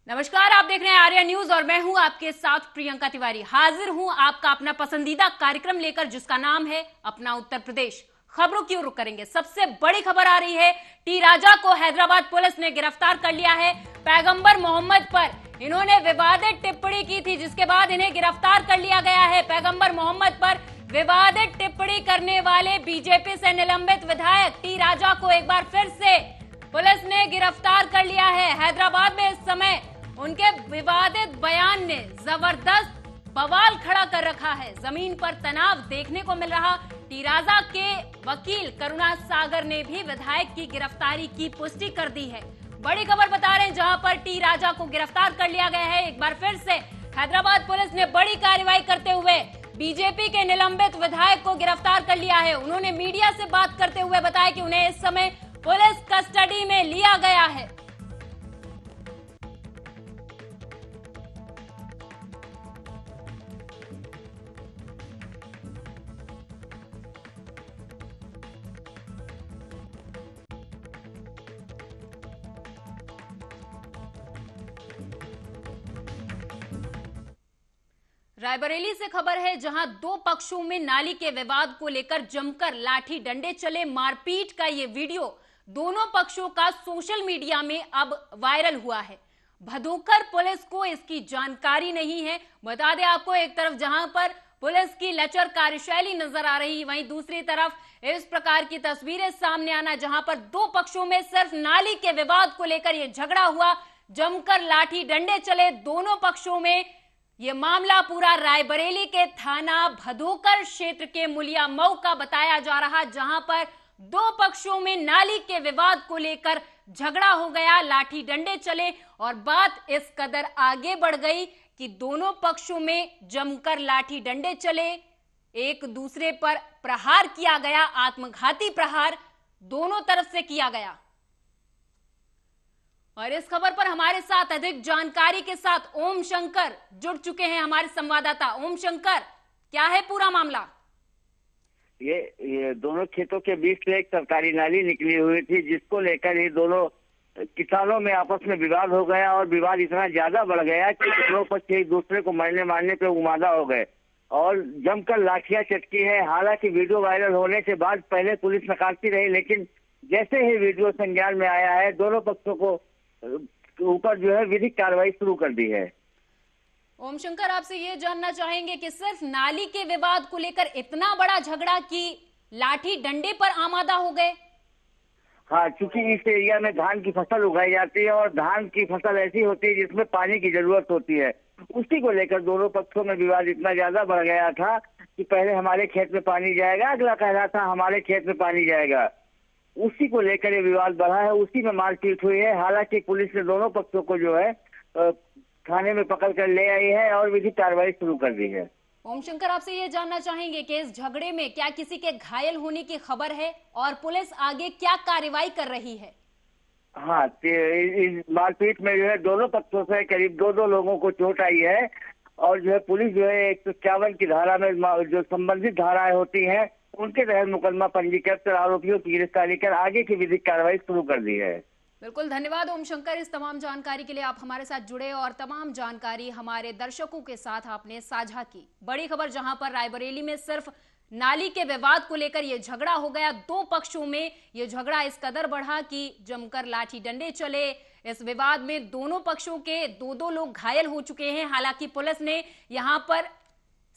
नमस्कार, आप देख रहे हैं आर्या न्यूज और मैं हूं आपके साथ प्रियंका तिवारी। हाजिर हूं आपका अपना पसंदीदा कार्यक्रम लेकर जिसका नाम है अपना उत्तर प्रदेश। खबरों की ओर रुख करेंगे। सबसे बड़ी खबर आ रही है, टी राजा को हैदराबाद पुलिस ने गिरफ्तार कर लिया है। पैगंबर मोहम्मद पर इन्होंने विवादित टिप्पणी की थी, जिसके बाद इन्हें गिरफ्तार कर लिया गया है। पैगंबर मोहम्मद पर विवादित टिप्पणी करने वाले बीजेपी से निलंबित विधायक टी राजा को एक बार फिर से पुलिस ने गिरफ्तार कर लिया है। हैदराबाद में इस समय उनके विवादित बयान ने जबरदस्त बवाल खड़ा कर रखा है। जमीन पर तनाव देखने को मिल रहा। टी राजा के वकील करुणा सागर ने भी विधायक की गिरफ्तारी की पुष्टि कर दी है। बड़ी खबर बता रहे हैं, जहां पर टी राजा को गिरफ्तार कर लिया गया है। एक बार फिर से हैदराबाद पुलिस ने बड़ी कार्रवाई करते हुए बीजेपी के निलंबित विधायक को गिरफ्तार कर लिया है। उन्होंने मीडिया से बात करते हुए बताया कि उन्हें इस समय पुलिस कस्टडी में लिया गया है। रायबरेली से खबर है, जहां दो पक्षों में नाली के विवाद को लेकर जमकर लाठी डंडे चले। मारपीट का ये वीडियो दोनों पक्षों का सोशल मीडिया में अब वायरल हुआ है। भदोकर पुलिस को इसकी जानकारी नहीं है। बता दें आपको, एक तरफ जहां पर पुलिस की लचर कार्यशैली नजर आ रही, वहीं दूसरी तरफ इस प्रकार की तस्वीरें सामने आना, जहां पर दो पक्षों में सिर्फ नाली के विवाद को लेकर यह झगड़ा हुआ। जमकर लाठी डंडे चले दोनों पक्षों में। यह मामला पूरा रायबरेली के थाना भदोकर क्षेत्र के मुलिया मऊ का बताया जा रहा, जहां पर दो पक्षों में नाली के विवाद को लेकर झगड़ा हो गया, लाठी डंडे चले और बात इस कदर आगे बढ़ गई कि दोनों पक्षों में जमकर लाठी डंडे चले। एक दूसरे पर प्रहार किया गया, आत्मघाती प्रहार दोनों तरफ से किया गया। और इस खबर पर हमारे साथ अधिक जानकारी के साथ ओम शंकर जुड़ चुके हैं, हमारे संवाददाता। ओम शंकर, क्या है पूरा मामला? ये दोनों खेतों के बीच से एक सरकारी नाली निकली हुई थी, जिसको लेकर ये दोनों किसानों में आपस में विवाद हो गया और विवाद इतना ज्यादा बढ़ गया कि दोनों पक्ष एक दूसरे को मरने मारने पे उमादा हो गए और जमकर लाठियां चटकी है। हालांकि वीडियो वायरल होने के बाद पहले पुलिस नकारती रही, लेकिन जैसे ही वीडियो संज्ञान में आया है, दोनों पक्षों को ऊपर जो है विधिक कार्रवाई शुरू कर दी है। ओम शंकर, आपसे ये जानना चाहेंगे कि सिर्फ नाली के विवाद को लेकर इतना बड़ा झगड़ा कि लाठी डंडे पर आमादा हो गए? हाँ, चूंकि इस एरिया में धान की फसल उगाई जाती है और धान की फसल ऐसी होती है जिसमें पानी की जरूरत होती है, उसी को लेकर दोनों पक्षों में विवाद इतना ज्यादा बढ़ गया था कि पहले हमारे खेत में पानी जाएगा, अगला कह रहा था हमारे खेत में पानी जाएगा। उसी को लेकर ये विवाद बढ़ा है, उसी में मारपीट हुई है। हालांकि पुलिस ने दोनों पक्षों को जो है थाने में पकड़ कर ले आई है और विधिक कार्रवाई शुरू कर दी है। ओम शंकर, आपसे ये जानना चाहेंगे कि इस झगड़े में क्या किसी के घायल होने की खबर है और पुलिस आगे क्या कार्रवाई कर रही है? हाँ, इस मारपीट में जो है दोनों पक्षों से करीब दो लोगों को चोट आई है और जो है पुलिस जो है 151 की धारा में जो संबंधित धाराएं होती हैं उनके तहत मुकदमा पंजीकृत कर आरोपियों की गिरफ्तारी कर आगे की विधिक कार्रवाई शुरू कर दी है। बिल्कुल, धन्यवाद ओम शंकर, इस तमाम जानकारी के लिए। आप हमारे साथ जुड़े और तमाम जानकारी हमारे दर्शकों के साथ आपने साझा की। बड़ी खबर, जहां पर रायबरेली में सिर्फ नाली के विवाद को लेकर यह झगड़ा हो गया। दो पक्षों में यह झगड़ा इस कदर बढ़ा कि जमकर लाठी डंडे चले। इस विवाद में दोनों पक्षों के दो लोग घायल हो चुके हैं। हालांकि पुलिस ने यहां पर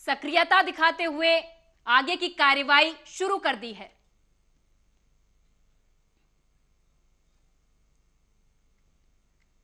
सक्रियता दिखाते हुए आगे की कार्रवाई शुरू कर दी है।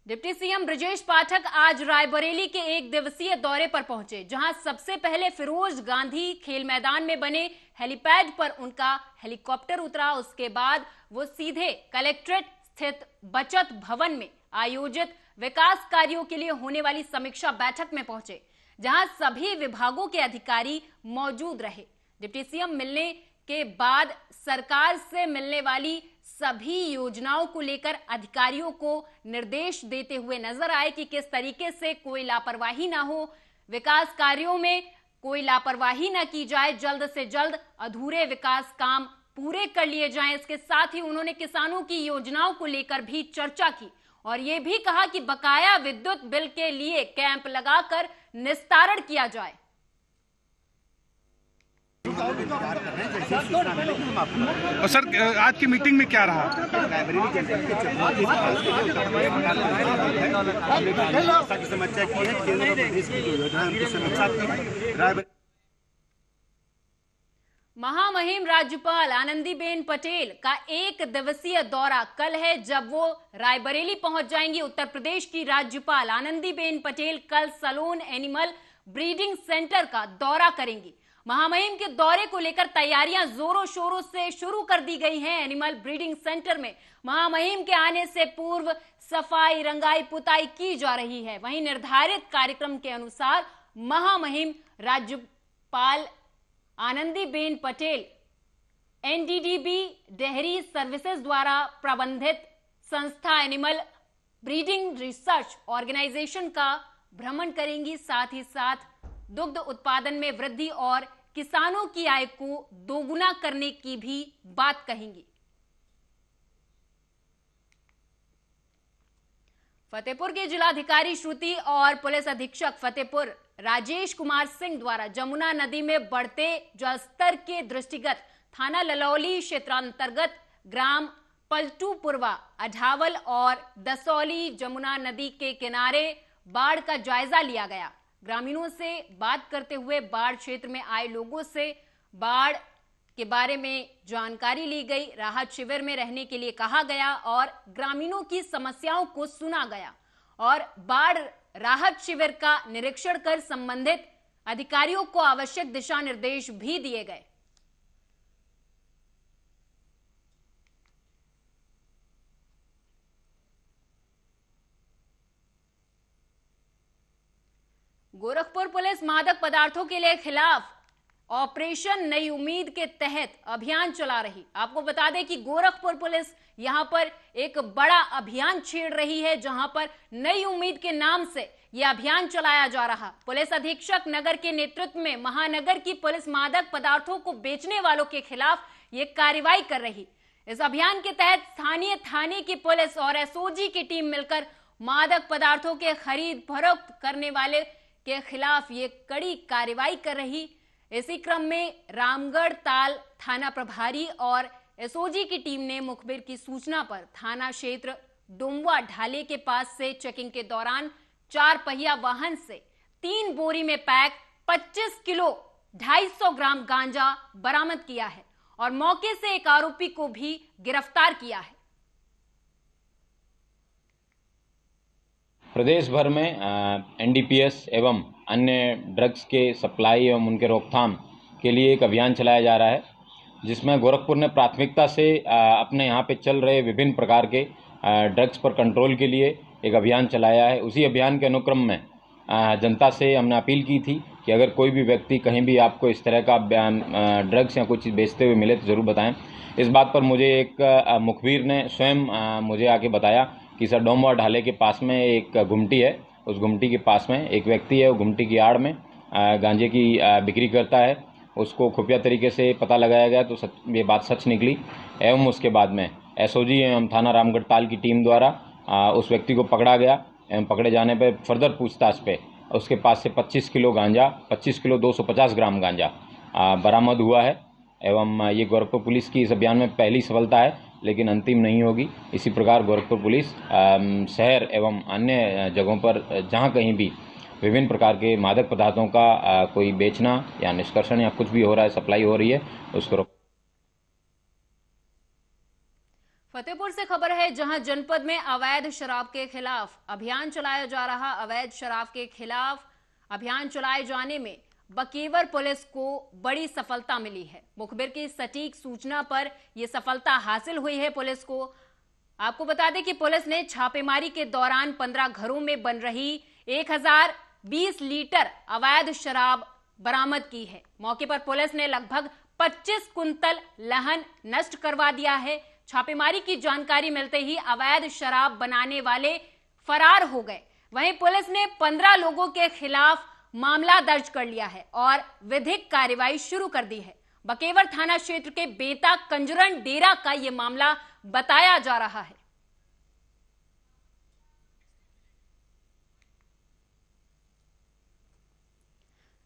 डिप्टी सीएम ब्रजेश पाठक आज रायबरेली के एक दिवसीय दौरे पर पहुंचे, जहां सबसे पहले फिरोज गांधी खेल मैदान में बने हेलीपैड पर उनका हेलीकॉप्टर उतरा। उसके बाद वो सीधे कलेक्ट्रेट स्थित बचत भवन में आयोजित विकास कार्यों के लिए होने वाली समीक्षा बैठक में पहुंचे, जहां सभी विभागों के अधिकारी मौजूद रहे। डिप्टी सीएम मिलने के बाद सरकार से मिलने वाली सभी योजनाओं को लेकर अधिकारियों को निर्देश देते हुए नजर आए कि किस तरीके से कोई लापरवाही ना हो, विकास कार्यों में कोई लापरवाही ना की जाए, जल्द से जल्द अधूरे विकास काम पूरे कर लिए जाएं। इसके साथ ही उन्होंने किसानों की योजनाओं को लेकर भी चर्चा की और ये भी कहा कि बकाया विद्युत बिल के लिए कैंप लगाकर निस्तारण किया जाए। और सर आज की मीटिंग में क्या रहा? समस्या की है केंद्र और प्रदेश की जो योजना उनकी समीक्षा की। महामहिम राज्यपाल आनंदीबेन पटेल का 1 दिवसीय दौरा कल है, जब वो रायबरेली पहुंच जाएंगी। उत्तर प्रदेश की राज्यपाल आनंदीबेन पटेल कल सलोन एनिमल ब्रीडिंग सेंटर का दौरा करेंगी। महामहिम के दौरे को लेकर तैयारियां जोरों शोरों से शुरू कर दी गई हैं। एनिमल ब्रीडिंग सेंटर में महामहिम के आने से पूर्व सफाई, रंगाई, पुताई की जा रही है। वहीं निर्धारित कार्यक्रम के अनुसार महामहिम राज्यपाल Anandiben Patel NDDB dairy services द्वारा प्रबंधित संस्था एनिमल ब्रीडिंग रिसर्च ऑर्गेनाइजेशन का भ्रमण करेंगी। साथ ही साथ दुग्ध उत्पादन में वृद्धि और किसानों की आय को दोगुना करने की भी बात कहेंगी। फतेहपुर के जिलाधिकारी श्रुति और पुलिस अधीक्षक फतेहपुर राजेश कुमार सिंह द्वारा जमुना नदी में बढ़ते जलस्तर के दृष्टिगत थाना ललौली क्षेत्रांतर्गत ग्राम पलटूपुरवा, अढावल और दसौली जमुना नदी के किनारे बाढ़ का जायजा लिया गया। ग्रामीणों से बात करते हुए बाढ़ क्षेत्र में आए लोगों से बाढ़ के बारे में जानकारी ली गई, राहत शिविर में रहने के लिए कहा गया और ग्रामीणों की समस्याओं को सुना गया और बाढ़ राहत शिविर का निरीक्षण कर संबंधित अधिकारियों को आवश्यक दिशा निर्देश भी दिए गए। गोरखपुर पुलिस मादक पदार्थों के खिलाफ ऑपरेशन नई उम्मीद के तहत अभियान चला रही। आपको बता दें कि गोरखपुर पुलिस यहां पर एक बड़ा अभियान छेड़ रही है, जहां पर नई उम्मीद के नाम से यह अभियान चलाया जा रहा। पुलिस अधीक्षक नगर के नेतृत्व में महानगर की पुलिस मादक पदार्थों को बेचने वालों के खिलाफ ये कार्रवाई कर रही। इस अभियान के तहत स्थानीय थाने की पुलिस और एसओजी की टीम मिलकर मादक पदार्थों के खरीद फरोख्त करने वाले के खिलाफ ये कड़ी कार्रवाई कर रही। इसी क्रम में रामगढ़ ताल थाना प्रभारी और एसओजी की टीम ने मुखबिर की सूचना पर थाना क्षेत्र डोमवा ढाले के पास से चेकिंग के दौरान 4 पहिया वाहन से 3 बोरी में पैक 25 किलो 250 ग्राम गांजा बरामद किया है और मौके से एक आरोपी को भी गिरफ्तार किया है। प्रदेश भर में एनडीपीएस एवं अन्य ड्रग्स के सप्लाई एवं उनके रोकथाम के लिए एक अभियान चलाया जा रहा है, जिसमें गोरखपुर ने प्राथमिकता से अपने यहाँ पे चल रहे विभिन्न प्रकार के ड्रग्स पर कंट्रोल के लिए एक अभियान चलाया है। उसी अभियान के अनुक्रम में जनता से हमने अपील की थी कि अगर कोई भी व्यक्ति कहीं भी आपको इस तरह का ड्रग्स या कुछ चीज़ बेचते हुए मिले तो ज़रूर बताएं। इस बात पर मुझे एक मुखबिर ने स्वयं मुझे आके बताया कि सर डोमवा ढाले के पास में एक गुमटी है, उस गुमटी के पास में एक व्यक्ति है, वो गुमटी की आड़ में गांजे की बिक्री करता है। उसको खुफिया तरीके से पता लगाया गया तो ये बात सच निकली एवं उसके बाद में एसओजी एवं थाना रामगढ़ ताल की टीम द्वारा उस व्यक्ति को पकड़ा गया एवं पकड़े जाने पर फर्दर पूछताछ पे उसके पास से 25 किलो गांजा 25 किलो 250 ग्राम गांजा बरामद हुआ है। एवं ये गोरखपुर पुलिस की इस अभियान में पहली सफलता है, लेकिन अंतिम नहीं होगी। इसी प्रकार गोरखपुर पुलिस शहर एवं अन्य जगहों पर जहां कहीं भी विभिन्न प्रकार के मादक पदार्थों का कोई बेचना या निष्कर्षण या कुछ भी हो रहा है, सप्लाई हो रही है, उसको फतेहपुर से खबर है, जहां जनपद में अवैध शराब के खिलाफ अभियान चलाया जा रहा। अवैध शराब के खिलाफ अभियान चलाए जाने में बकेवर पुलिस को बड़ी सफलता मिली है। मुखबिर की सटीक सूचना पर यह सफलता हासिल हुई है पुलिस को। आपको बता दें कि पुलिस ने छापेमारी के दौरान 15 घरों में बन रही 1020 लीटर अवैध शराब बरामद की है। मौके पर पुलिस ने लगभग 25 कुंतल लहन नष्ट करवा दिया है। छापेमारी की जानकारी मिलते ही अवैध शराब बनाने वाले फरार हो गए। वहीं पुलिस ने 15 लोगों के खिलाफ मामला दर्ज कर लिया है और विधिक कार्रवाई शुरू कर दी है। बकेवर थाना क्षेत्र के बेता कंजरन डेरा का यह मामला बताया जा रहा है।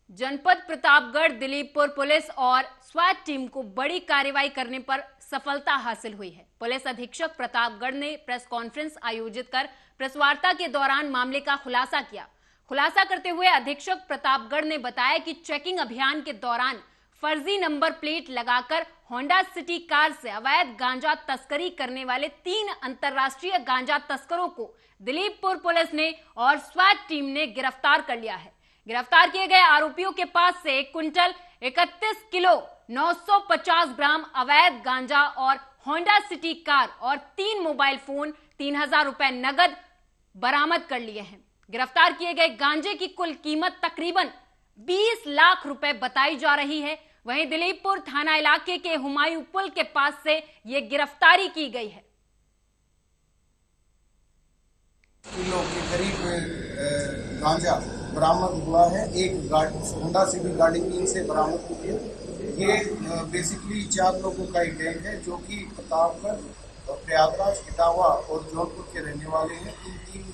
जनपद प्रतापगढ़ दिलीपपुर पुलिस और स्वाट टीम को बड़ी कार्रवाई करने पर सफलता हासिल हुई है। पुलिस अधीक्षक प्रतापगढ़ ने प्रेस कॉन्फ्रेंस आयोजित कर प्रेस वार्ता के दौरान मामले का खुलासा किया। खुलासा करते हुए अधीक्षक प्रतापगढ़ ने बताया कि चेकिंग अभियान के दौरान फर्जी नंबर प्लेट लगाकर होंडा सिटी कार से अवैध गांजा तस्करी करने वाले 3 अंतर्राष्ट्रीय गांजा तस्करों को दिलीपपुर पुलिस ने और स्वाट टीम ने गिरफ्तार कर लिया है। गिरफ्तार किए गए आरोपियों के पास से 1 क्विंटल 31 किलो 950 ग्राम अवैध गांजा और होंडा सिटी कार और 3 मोबाइल फोन 3000 रुपए नगद बरामद कर लिए हैं। गिरफ्तार किए गए गांजे की कुल कीमत तकरीबन 20 लाख रुपए बताई जा रही है। वहीं दिलीपपुर थाना इलाके के हुमायूं पुल के पास से ये गिरफ्तारी की गई है। किलो के करीब गांजा बरामद हुआ है। एक होंडा सिटी गाड़ी 3 से बरामद हुई है। ये बेसिकली 4 लोगों का एक गैंग है जो कि प्रतापगढ़, प्रयागराज, इटावा और जौनपुर के रहने वाले हैं। इन 3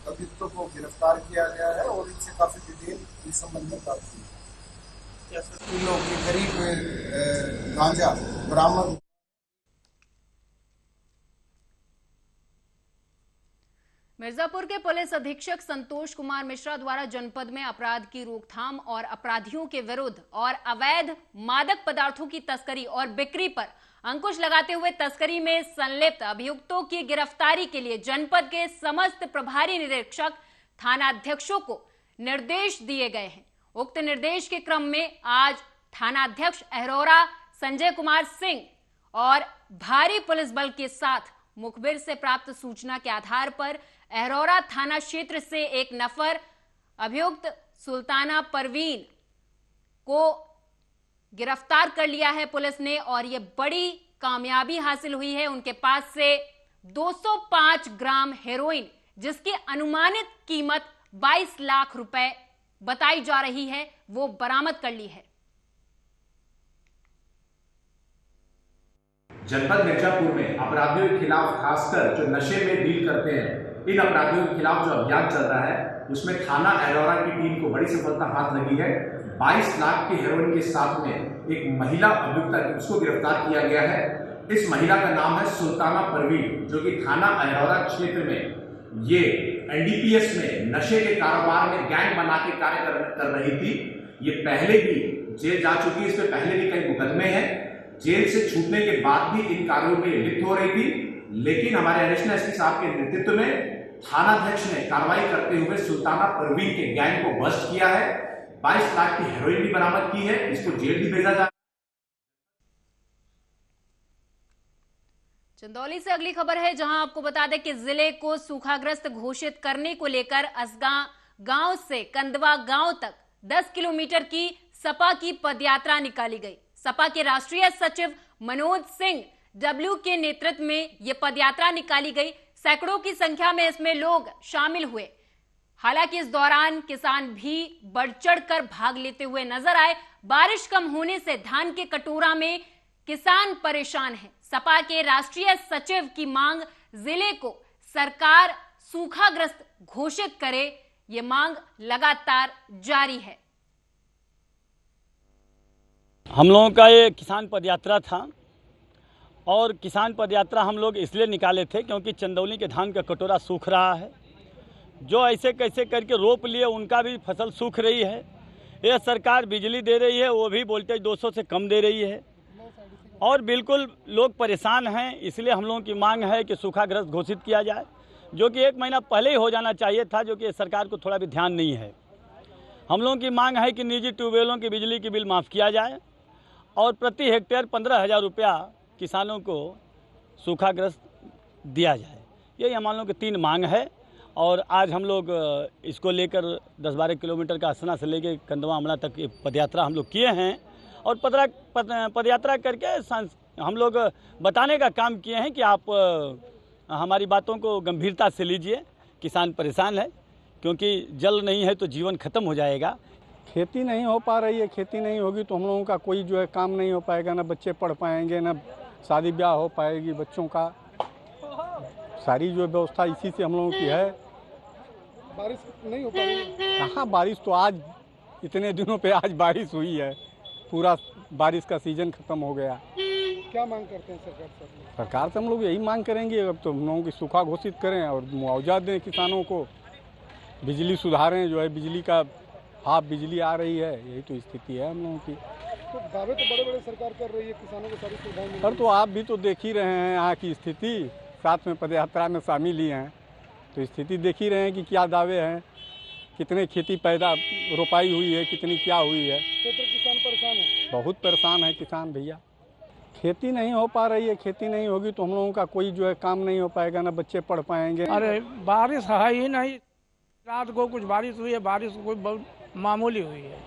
अभियुक्तों को गिरफ्तार किया गया है और इनसे काफी डिटेल इस संबंध में प्राप्त हुई। किलो के करीब गांजा बरामद। मिर्जापुर के पुलिस अधीक्षक संतोष कुमार मिश्रा द्वारा जनपद में अपराध की रोकथाम और अपराधियों के विरुद्ध और अवैध मादक पदार्थों की तस्करी और बिक्री पर अंकुश लगाते हुए तस्करी में संलिप्त अभियुक्तों की गिरफ्तारी के लिए जनपद के समस्त प्रभारी निरीक्षक थानाध्यक्षों को निर्देश दिए गए हैं। उक्त निर्देश के क्रम में आज थानाध्यक्ष अहरोरा संजय कुमार सिंह और भारी पुलिस बल के साथ मुखबिर से प्राप्त सूचना के आधार पर अहरोरा थाना क्षेत्र से एक नफर अभियुक्त सुल्ताना परवीन को गिरफ्तार कर लिया है पुलिस ने और यह बड़ी कामयाबी हासिल हुई है। उनके पास से 205 ग्राम हेरोइन जिसकी अनुमानित कीमत 22 लाख रुपए बताई जा रही है वो बरामद कर ली है। जनपद मिर्जापुर में अपराधियों के खिलाफ खासकर जो नशे में डील करते हैं इन अपराधियों के खिलाफ जो अभियान चल रहा है उसमें थाना अहरोरा की टीम को बड़ी सफलता हाथ लगी है। 22 लाख की हेरोइन के साथ में एक महिला अभियुक्त उसको गिरफ्तार किया गया है। इस महिला का नाम है सुल्ताना परवीन जो कि थाना अहरोरा क्षेत्र में ये एनडीपीएस में नशे के कारोबार में गैंग बना के कार्य कर रही थी। ये पहले भी जेल जा चुकी है, इस पे पहले भी कई मुकदमे हैं। जेल से छूटने के बाद भी इन कार्यों में लिप्त हो रही थी, लेकिन हमारे एडिशनल एसपी साहब के नेतृत्व में थानाध्यक्ष ने कार्रवाई करते हुए सुल्ताना परवीन के गैंग को बस्ट किया है। 22 लाख की हेरोइन भी बरामद की है, इसको जेल भी भेजा जा। चंदौली से अगली खबर है जहां आपको बता दें कि जिले को सूखाग्रस्त घोषित करने को लेकर असगा गांव से कंदवा गांव तक 10 किलोमीटर की सपा की पदयात्रा निकाली गई। सपा के राष्ट्रीय सचिव मनोज सिंह डब्ल्यू के नेतृत्व में यह पदयात्रा निकाली गई। सैकड़ों की संख्या में इसमें लोग शामिल हुए। हालांकि इस दौरान किसान भी बढ़ चढ़कर भाग लेते हुए नजर आए। बारिश कम होने से धान के कटोरा में किसान परेशान हैं। सपा के राष्ट्रीय सचिव की मांग जिले को सरकार सूखाग्रस्त घोषित करे, ये मांग लगातार जारी है। हम लोगों का ये किसान पदयात्रा था और किसान पदयात्रा हम लोग इसलिए निकाले थे क्योंकि चंदौली के धान का कटोरा सूख रहा है। जो ऐसे कैसे करके रोप लिए उनका भी फसल सूख रही है। ये सरकार बिजली दे रही है, वो भी वोल्टेज 200 से कम दे रही है और बिल्कुल लोग परेशान हैं। इसलिए हम लोगों की मांग है कि सूखाग्रस्त घोषित किया जाए, जो कि 1 महीना पहले ही हो जाना चाहिए था, जो कि सरकार को थोड़ा भी ध्यान नहीं है। हम लोगों की मांग है कि निजी ट्यूबवेलों की बिजली की बिल माफ़ किया जाए और प्रति हेक्टेयर 15,000 रुपया किसानों को सूखाग्रस्त दिया जाए। यही हम लोगों की 3 मांग है और आज हम लोग इसको लेकर 10-12 किलोमीटर का असना से लेकर कंदवा अमला तक पदयात्रा हम लोग किए हैं और पदयात्रा करके हम लोग बताने का काम किए हैं कि आप हमारी बातों को गंभीरता से लीजिए। किसान परेशान है क्योंकि जल नहीं है तो जीवन खत्म हो जाएगा। खेती नहीं हो पा रही है, खेती नहीं होगी तो हम लोगों का कोई जो है काम नहीं हो पाएगा, ना बच्चे पढ़ पाएंगे, ना शादी ब्याह हो पाएगी बच्चों का। सारी जो व्यवस्था इसी से हम लोगों की है। बारिश नहीं हो पाएगी। कहाँ बारिश तो आज इतने दिनों पे आज बारिश हुई है, पूरा बारिश का सीजन खत्म हो गया। क्या मांग करते हैं सरकार से? सरकार से हम लोग यही मांग करेंगे, अब तो हम लोगों की सूखा घोषित करें और मुआवजा दें किसानों को, बिजली सुधारें, जो है बिजली का हाफ बिजली आ रही है, यही तो स्थिति है हम लोगों की। तो दावे तो बड़े बड़े सरकार कर रही है, किसानों को सारी सुविधाएं मिल रही सर तो आप भी तो देख ही रहे हैं यहाँ की स्थिति, साथ में पदयात्रा में शामिल ही हैं, तो स्थिति देख ही रहे हैं कि क्या दावे हैं, कितने खेती पैदा रोपाई हुई है, कितनी क्या हुई है। क्षेत्र किसान परेशान है, बहुत परेशान है किसान भैया। खेती नहीं हो पा रही है, खेती नहीं होगी तो हम लोगों का कोई जो है काम नहीं हो पाएगा, ना बच्चे पढ़ पाएंगे। अरे बारिश है ही नहीं, रात को कुछ बारिश हुई है, बारिश कोई बहुत मामूली हुई है।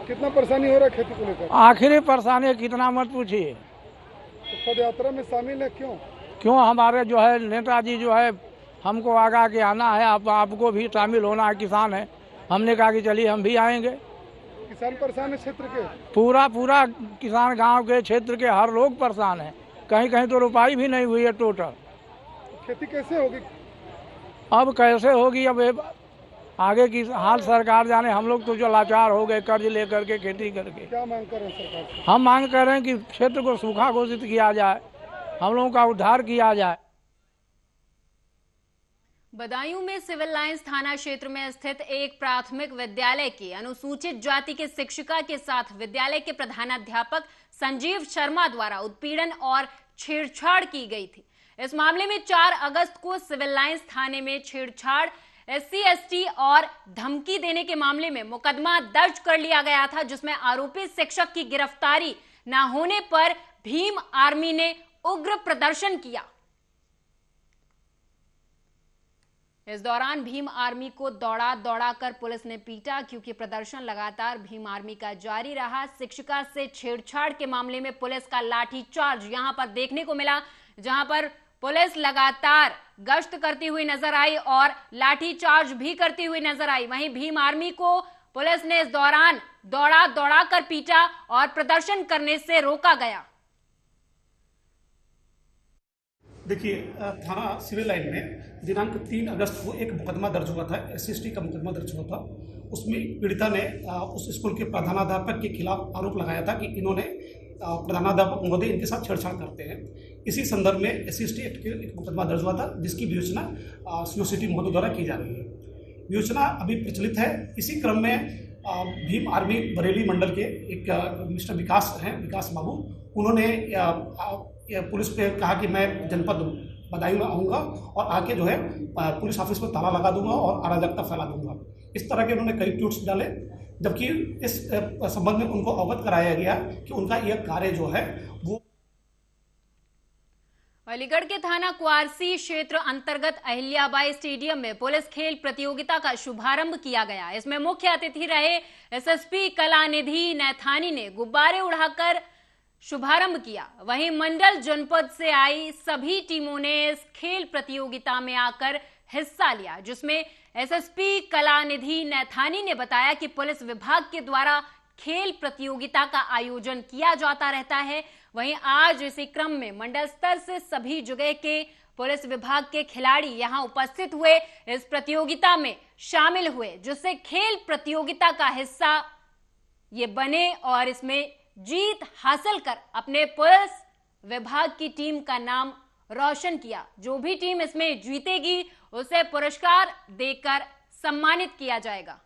कितना परेशानी हो रहा है खेती को लेकर? आखिरी परेशानी कितना मत पूछिए। तो पद यात्रा में शामिल है क्यों? हमारे जो है नेताजी जो है हमको आगा के आना है, आपको भी शामिल होना है, किसान है, हमने कहा कि चलिए हम भी आएंगे। किसान परेशान है क्षेत्र के? पूरा किसान गांव के क्षेत्र के हर लोग परेशान है, कहीं कहीं तो रुपाई भी नहीं हुई है टोटल। खेती कैसे होगी? अब कैसे होगी, अब आगे की हाल सरकार जाने, हम लोग तो जो लाचार हो गए कर्ज लेकर के खेती करके। क्या मांग कर रहे हैं सरकार से? हम मांग कर रहे हैं कि क्षेत्र को सूखा घोषित किया जाए, हम लोगों का उद्धार किया जाए। बदायूं में सिविल लाइंस थाना क्षेत्र में स्थित एक प्राथमिक विद्यालय की अनुसूचित जाति के शिक्षिका के साथ विद्यालय के प्रधानाध्यापक संजीव शर्मा द्वारा उत्पीड़न और छेड़छाड़ की गई थी। इस मामले में 4 अगस्त को सिविल लाइंस थाने में छेड़छाड़, SC/ST और धमकी देने के मामले में मुकदमा दर्ज कर लिया गया था, जिसमें आरोपी शिक्षक की गिरफ्तारी न होने पर भीम आर्मी ने उग्र प्रदर्शन किया। इस दौरान भीम आर्मी को दौड़ा कर पुलिस ने पीटा, क्योंकि प्रदर्शन लगातार भीम आर्मी का जारी रहा। शिक्षिका से छेड़छाड़ के मामले में पुलिस का लाठीचार्ज यहां पर देखने को मिला, जहां पर पुलिस लगातार गश्त करती हुई नजर आई और लाठीचार्ज भी करती हुई नजर आई। वहीं भीम आर्मी को पुलिस ने इस दौरान दौड़ा कर पीटा और प्रदर्शन करने से रोका गया। देखिए, थाना सिविल लाइन में दिनांक 3 अगस्त को एक मुकदमा दर्ज हुआ था, SC/ST का मुकदमा दर्ज हुआ था। उसमें पीड़िता ने उस स्कूल के प्रधानाध्यापक के खिलाफ आरोप लगाया था कि इन्होंने प्रधानाध्यापक महोदय इनके साथ छेड़छाड़ करते हैं। इसी संदर्भ में SC/ST एक्ट के एक मुकदमा दर्ज हुआ था, जिसकी विवेचना CO सिटी महोदय द्वारा की जा रही है। विवेचना अभी प्रचलित है। इसी क्रम में भीम आर्मी बरेली मंडल के एक मिस्टर विकास हैं, विकास बाबू, उन्होंने पुलिस पे कहा कि मैं जनपद बदायूं में आऊँगा और आके जो है पुलिस ऑफिस में ताला लगा दूंगा और अराजकता फैला दूंगा। इस तरह के उन्होंने कई ट्वीट्स डाले, जबकि इस संबंध में उनको अवगत कराया गया कि उनका यह कार्य जो है वो अलीगढ़ के थाना क्वारसी क्षेत्र अंतर्गत अहिल्याबाई स्टेडियम में पुलिस खेल प्रतियोगिता का शुभारंभ किया गया। इसमें मुख्य अतिथि रहे SSP कलानिधि नैथानी ने गुब्बारे उड़ाकर शुभारंभ किया। वहीं मंडल जनपद से आई सभी टीमों ने इस खेल प्रतियोगिता में आकर हिस्सा लिया, जिसमें SSP कलानिधि नैथानी ने बताया कि पुलिस विभाग के द्वारा खेल प्रतियोगिता का आयोजन किया जाता रहता है। वहीं आज इसी क्रम में मंडल स्तर से सभी जगह के पुलिस विभाग के खिलाड़ी यहां उपस्थित हुए, इस प्रतियोगिता में शामिल हुए, जिससे खेल प्रतियोगिता का हिस्सा ये बने और इसमें जीत हासिल कर अपने पुलिस विभाग की टीम का नाम रोशन किया। जो भी टीम इसमें जीतेगी उसे पुरस्कार देकर सम्मानित किया जाएगा।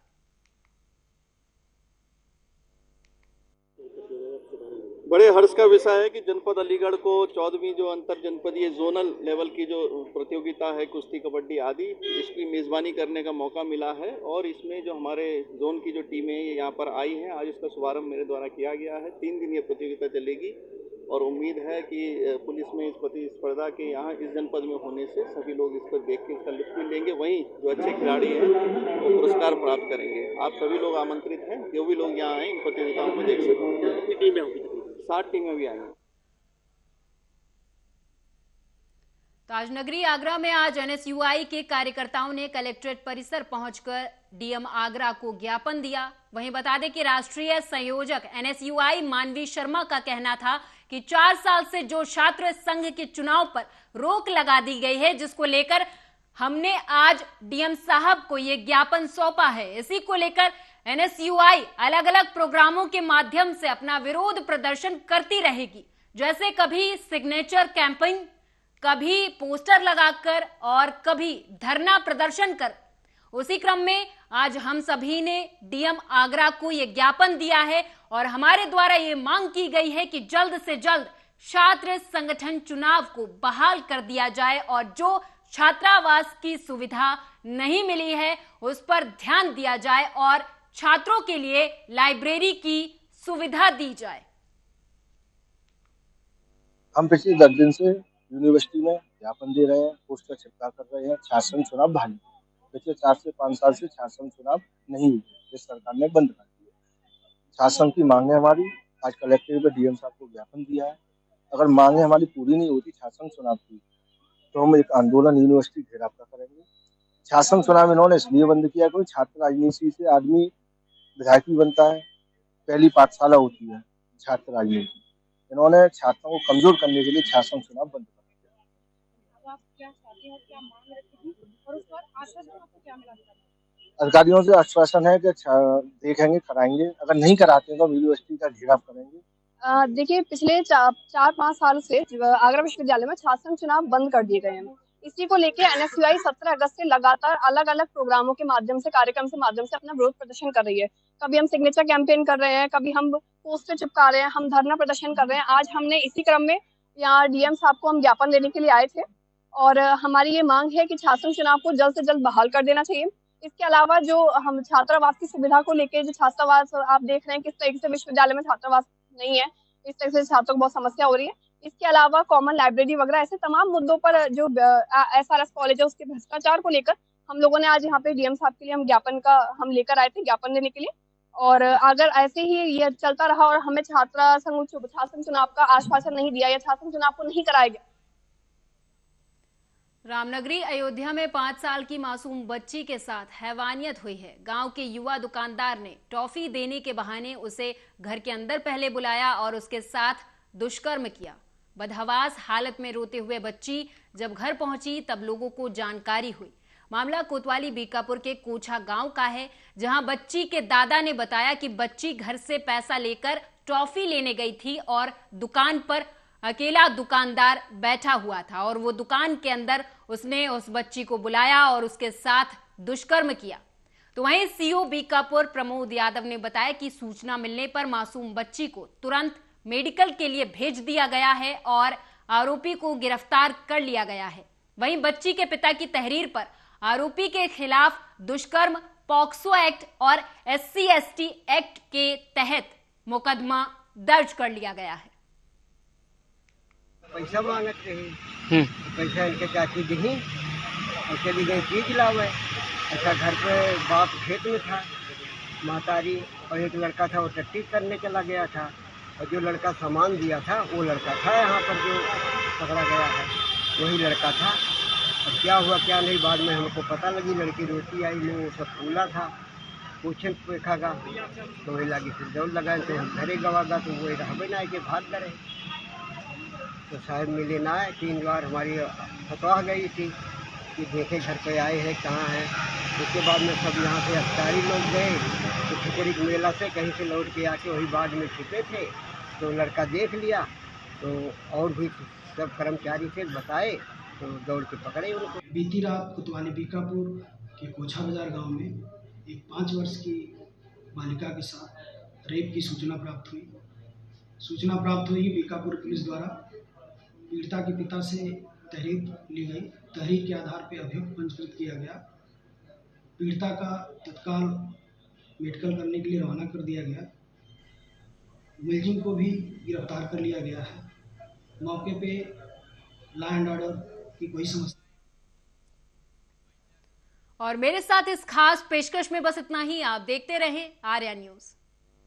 बड़े हर्ष का विषय है कि जनपद अलीगढ़ को 14वीं जो अंतर जनपदीय जोनल लेवल की जो प्रतियोगिता है कुश्ती, कबड्डी आदि, इसकी मेज़बानी करने का मौका मिला है। और इसमें जो हमारे जोन की जो टीमें यहाँ पर आई हैं, आज इसका शुभारंभ मेरे द्वारा किया गया है। 3 दिन ये प्रतियोगिता चलेगी और उम्मीद है कि पुलिस में इस प्रतिस्पर्धा के यहाँ इस जनपद में होने से सभी लोग इसको देख के इसका लुत्फ भी लेंगे। वहीं जो अच्छे खिलाड़ी हैं वो पुरस्कार प्राप्त करेंगे। आप सभी लोग आमंत्रित हैं, जो भी लोग यहाँ आए इन प्रतियोगिताओं को देख सकते हैं। कितनी टीमें होंगी? 60 टीमें भी आएंगी। ताजनगरी आगरा में आज NSUI के कार्यकर्ताओं ने कलेक्ट्रेट परिसर पहुंचकर DM आगरा को ज्ञापन दिया। वहीं बता दें कि राष्ट्रीय संयोजक NSUI मानवी शर्मा का कहना था कि 4 साल से जो छात्र संघ के चुनाव पर रोक लगा दी गई है, जिसको लेकर हमने आज DM साहब को ये ज्ञापन सौंपा है। इसी को लेकर NSUI अलग अलग प्रोग्रामों के माध्यम से अपना विरोध प्रदर्शन करती रहेगी, जैसे कभी सिग्नेचर कैंपेन, कभी पोस्टर लगाकर और कभी धरना प्रदर्शन कर। उसी क्रम में आज हम सभी ने डीएम आगरा को यह ज्ञापन दिया है और हमारे द्वारा ये मांग की गई है कि जल्द से जल्द छात्र संगठन चुनाव को बहाल कर दिया जाए और जो छात्रावास की सुविधा नहीं मिली है उस पर ध्यान दिया जाए और छात्रों के लिए लाइब्रेरी की सुविधा दी जाए। हम पिछले 10 दिन से यूनिवर्सिटी में ज्ञापन दे रहे हैं, पोस्टर चिपका कर रहे हैं, छात्र चुनाव बहाल। पिछले 4 से 5 साल से छात्र चुनाव नहीं हुए, इस सरकार ने बंद कर दिया। छात्र की मांगे हमारी आज कलेक्टर पे डीएम साहब को ज्ञापन दिया है। अगर मांगे हमारी पूरी नहीं होती छात्र चुनाव की तो हम एक आंदोलन यूनिवर्सिटी घेराव का करेंगे। छात्र चुनाव इन्होंने इसलिए बंद किया क्योंकि छात्र राजनीति से आदमी विधायक भी बनता है, पहली पाठशाला होती है छात्र राजनीति। इन्होंने छात्रों को कमजोर करने के लिए छात्र चुनाव बंद कर दिया। आप क्या चाहते हो, क्या मांग रखी थी और उस पर आश्वासन आपको क्या मिला? अधिकारियों से आश्वासन है कि देखेंगे, कराएंगे, अगर नहीं कराते तो यूनिवर्सिटी का घेराव करेंगे। देखिए, पिछले 4-5 साल से आगरा विश्वविद्यालय में छात्र चुनाव बंद कर दिए गए हैं। इसी को लेकर NSUI 17 अगस्त से लगातार अलग अलग प्रोग्रामों के माध्यम से, कार्यक्रम के माध्यम से अपना विरोध प्रदर्शन कर रही है। कभी हम सिग्नेचर कैंपेन कर रहे हैं, कभी हम पोस्टर चिपका रहे हैं, हम धरना प्रदर्शन कर रहे हैं। आज हमने इसी क्रम में यहाँ डीएम साहब को हम ज्ञापन देने के लिए आए थे और हमारी ये मांग है कि छात्र चुनाव को जल्द से जल्द बहाल कर देना चाहिए। इसके अलावा जो हम छात्रावास की सुविधा को लेकर, जो छात्रावास आप देख रहे हैं किस तरीके से विश्वविद्यालय में छात्रावास नहीं है, इस तरह से छात्रों को बहुत समस्या हो रही है। इसके अलावा कॉमन लाइब्रेरी वगैरह ऐसे तमाम मुद्दों पर जो SRS कॉलेज है उसके भ्रष्टाचार को लेकर हम लोगों ने आज यहाँ पे डीएम साहब के लिए हम लेकर आए थे ज्ञापन देने के लिए। और अगर ऐसे ही ये चलता रहा और हमें छात्र चुनाव का आश्वासन नहीं दिया या छात्र चुनाव को नहीं कराया गया। रामनगरी अयोध्या में 5 साल की मासूम बच्ची के साथ हैवानियत हुई है। गांव के युवा दुकानदार ने टॉफी देने के बहाने उसे घर के अंदर पहले बुलाया और उसके साथ दुष्कर्म किया। बदहवास हालत में रोते हुए बच्ची जब घर पहुंची तब लोगों को जानकारी हुई। मामला कोतवाली बीकापुर के कोछा गांव का है, जहां बच्ची के दादा ने बताया कि बच्ची घर से पैसा लेकर टॉफी लेने गई थी और दुकान पर अकेला दुकानदार बैठा हुआ था और वो दुकान के अंदर उसने उस बच्ची को बुलाया और उसके साथ दुष्कर्म किया। तो वहीं सीओ बीकापुर प्रमोद यादव ने बताया कि सूचना मिलने पर मासूम बच्ची को तुरंत मेडिकल के लिए भेज दिया गया है और आरोपी को गिरफ्तार कर लिया गया है। वहीं बच्ची के पिता की तहरीर पर आरोपी के खिलाफ दुष्कर्म, पॉक्सो एक्ट और SC/ST एक्ट के तहत मुकदमा दर्ज कर लिया गया है। पैसा मांगते हैं, पैसा इनके चाची दी और चली गई चीज लावे। ऐसा घर पे बाप खेत में था, मातारी और एक लड़का था वो टट्टी करने चला गया था और जो लड़का सामान दिया था वो लड़का था यहाँ पर जो पकड़ा गया है, वही लड़का था। और क्या हुआ क्या नहीं बाद में हमको पता लगी। लड़की रोटी आई, मुँह वो सब फूला था, पूछे देखागा तो वही लगी, फिर दौड़ लगाए तो हम घरे गवागा तो वही रहबे ना कि भाग करे। तो साहब मिले ना आए, 3 बार हमारी फतवा गई थी कि देखे घर पे आए हैं कहाँ हैं। उसके बाद में सब यहाँ से अफ्तारी लोग गए तो खिचड़ी के मेला से कहीं से लौट के आके वही बाद में छिपे थे तो लड़का देख लिया तो और भी सब कर्मचारी से बताए तो दौड़ के पकड़े उनको। बीती रात कोतवाली बीकापुर के कोछा बाजार गांव में एक 5 वर्ष की बालिका के साथ रेप की सूचना प्राप्त हुई। बीकापुर पुलिस द्वारा पीड़िता के पिता से तहरीर ली गई। तहरीर के आधार पर अभियुक्त पंजीकृत किया गया। पीड़िता का तत्काल मेडिकल करने के लिए रवाना कर दिया गया। मुलजिम को भी गिरफ्तार कर लिया गया है। मौके पे लॉ एंड ऑर्डर की कोई समस्या। और मेरे साथ इस खास पेशकश में बस इतना ही। आप देखते रहे आर्या न्यूज।